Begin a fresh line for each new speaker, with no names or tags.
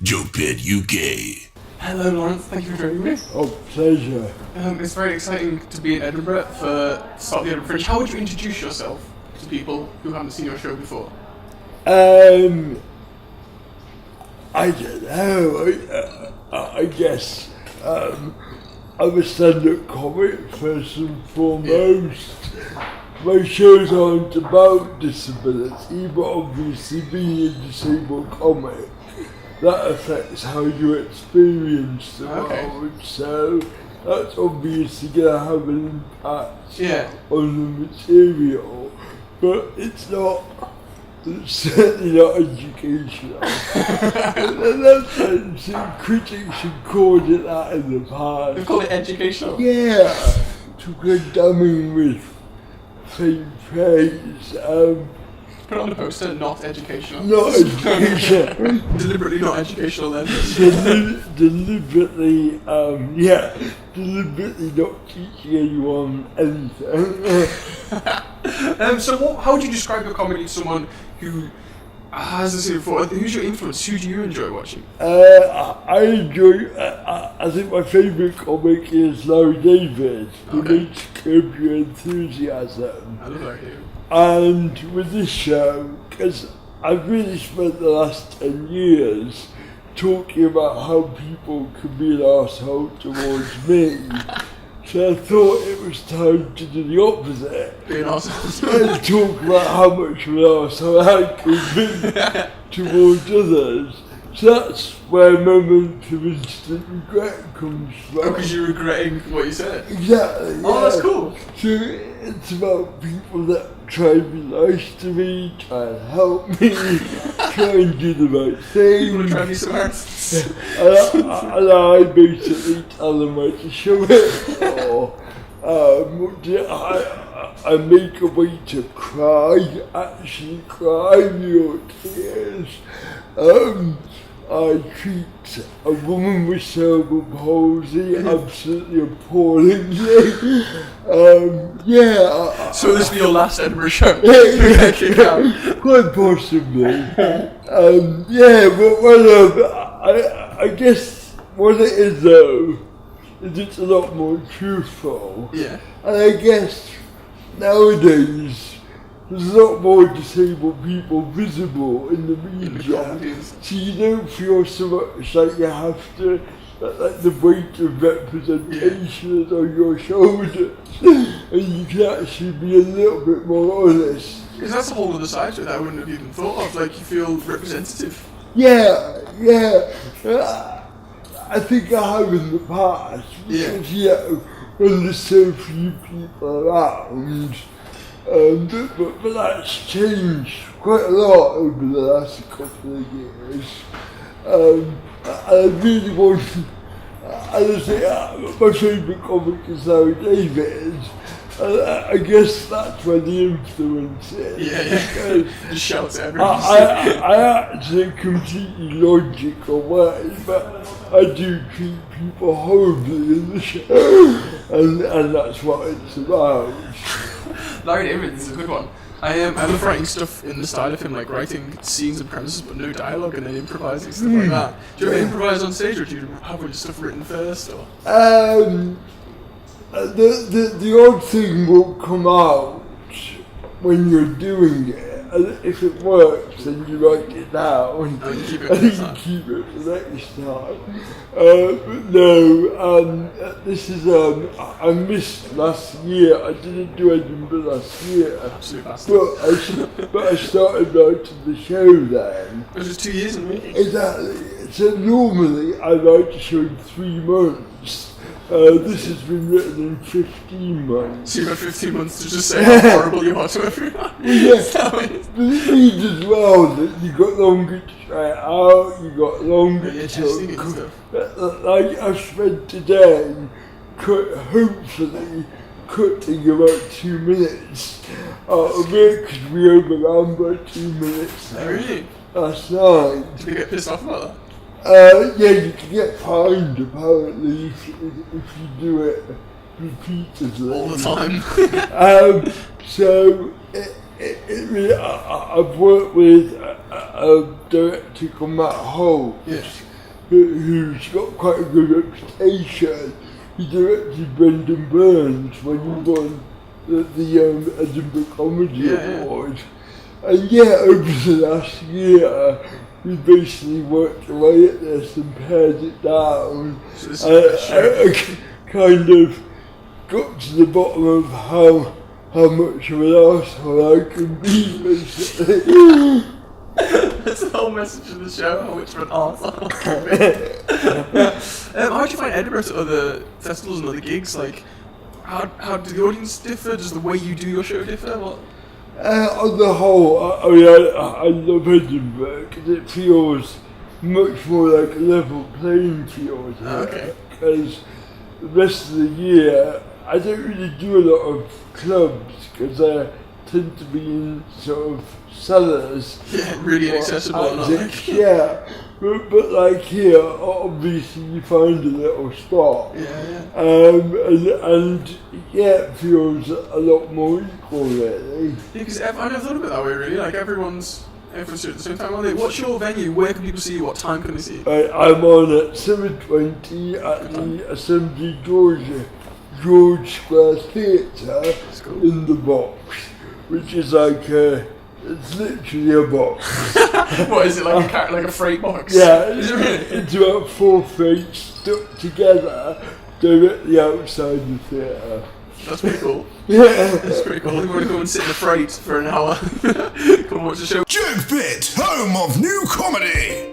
JokePit UK.
Hello, Laurence. Thank you for joining me.
Oh, pleasure.
It's very exciting to be in Edinburgh for the start of the Edinburgh Fringe. How would you introduce yourself to people who haven't seen your show before?
I don't know. I guess I'm a stand-up comic first and foremost. My shows aren't about disability, but obviously being a disabled comic, that affects how you experience the world. So that's obviously going to have an impact on the material, but it's certainly not educational. Critics have called it that in the past.
They've called it educational?
Yeah, to go damning with faint praise.
Put it on the poster, not educational.
Not educational.
Deliberately not educational then.
Deliberately not teaching anyone anything.
So how would you describe your comedy to someone who hasn't seen it before? Who's your influence? Who do you enjoy watching?
I think my favourite comic is Larry David, who makes Curb Your Enthusiasm.
I love Larry David.
And with this show, because I've really spent the last 10 years talking about how people can be an arsehole towards me, so I thought it was time to do the opposite.
Be an arsehole.
And talk about how much of an arsehole I can be towards others. So that's where moments of instant regret comes from.
Oh, because you're regretting what you said?
Exactly.
Oh, that's cool.
So it's about people that try and be nice to me, try and help me, try and do the right thing.
People are trying to be smart.
And I basically tell them where to show it. Or I make a way to cry, actually cry your tears. I treat a woman with cerebral palsy absolutely appallingly.
So this will be your last Edinburgh show?
Quite possibly. I guess what it is though, is it's a lot more truthful.
Yeah.
And I guess nowadays, there's a lot more disabled people visible in the media, so you don't feel so much like you have to, like the weight of representation is on your shoulders, and you can actually be a little bit more honest.
Because that's a whole other side to it that I wouldn't have even thought of, like you feel representative.
Yeah. I think I have in the past, because, when there's so few people around, but that's changed quite a lot over the last couple of years. I really want, my favourite comic is Larry David. I guess that's where the influence is.
Yeah. Just shouts at everyone.
I actually completely logical way, but I do treat people horribly in the show, and that's what it's about.
Larry David is a good one. I love writing stuff in the style of him, like writing scenes and premises but no dialogue and then improvising stuff like that. Do you ever improvise on stage, or do you have your stuff written first? Or?
The odd thing will come out when you're doing it, and if it works, then you write it down,
and you keep it
for the next time. But no, this is, I missed last year. I didn't do Edinburgh last year.
Absolute bastard.
But I started writing the show then.
It was just 2 years in the making.
Exactly. So normally I write a show in 3 months. This has been written in 15 months.
So you've had 15 months to just say how horrible you are to everyone.
But it means as well that you got longer to try it out, you got longer to like I've spent today hopefully cutting about 2 minutes out of it, because we overran by 2 minutes.
Oh, really?
Last night.
Did you get pissed off about that?
You can get fined apparently if you do it repeatedly.
All the time.
So it really, I've worked with a director called Matt Holt, who's got quite a good reputation. He directed Brendan Burns when he won the Edinburgh Comedy Award. And over the last year, we basically worked away at this and pared it down. I kind of got to the bottom of how much of an arsehole I can be, basically.
That's the whole message of the show, how much of an arsehole I can be. How do you find Edinburgh to other festivals and other gigs? Like, how do the audience differ? Does the way you do your show differ? What?
On the whole, I love Edinburgh because it feels much more like a level playing field. Because the rest of the year, I don't really do a lot of clubs because I tend to be in sort of cellars.
Yeah, really inaccessible.
But like here, obviously you find a little spot. And it feels a lot more equal, really.
Yeah, because I never thought of it that way, really. Like everyone's here at the same time, aren't they? What's your venue? Where can people see you? What time can they see you?
I'm on at 7:20 at the Assembly George Square Theatre in the box, which is like it's literally a box.
What is it, like a freight box?
Yeah, it's about 4 freights stuck together directly outside the theatre.
That's pretty cool.
Yeah.
That's pretty cool. You want to go and sit in the freight for an hour? Come and watch the show.
JokePit, home of new comedy.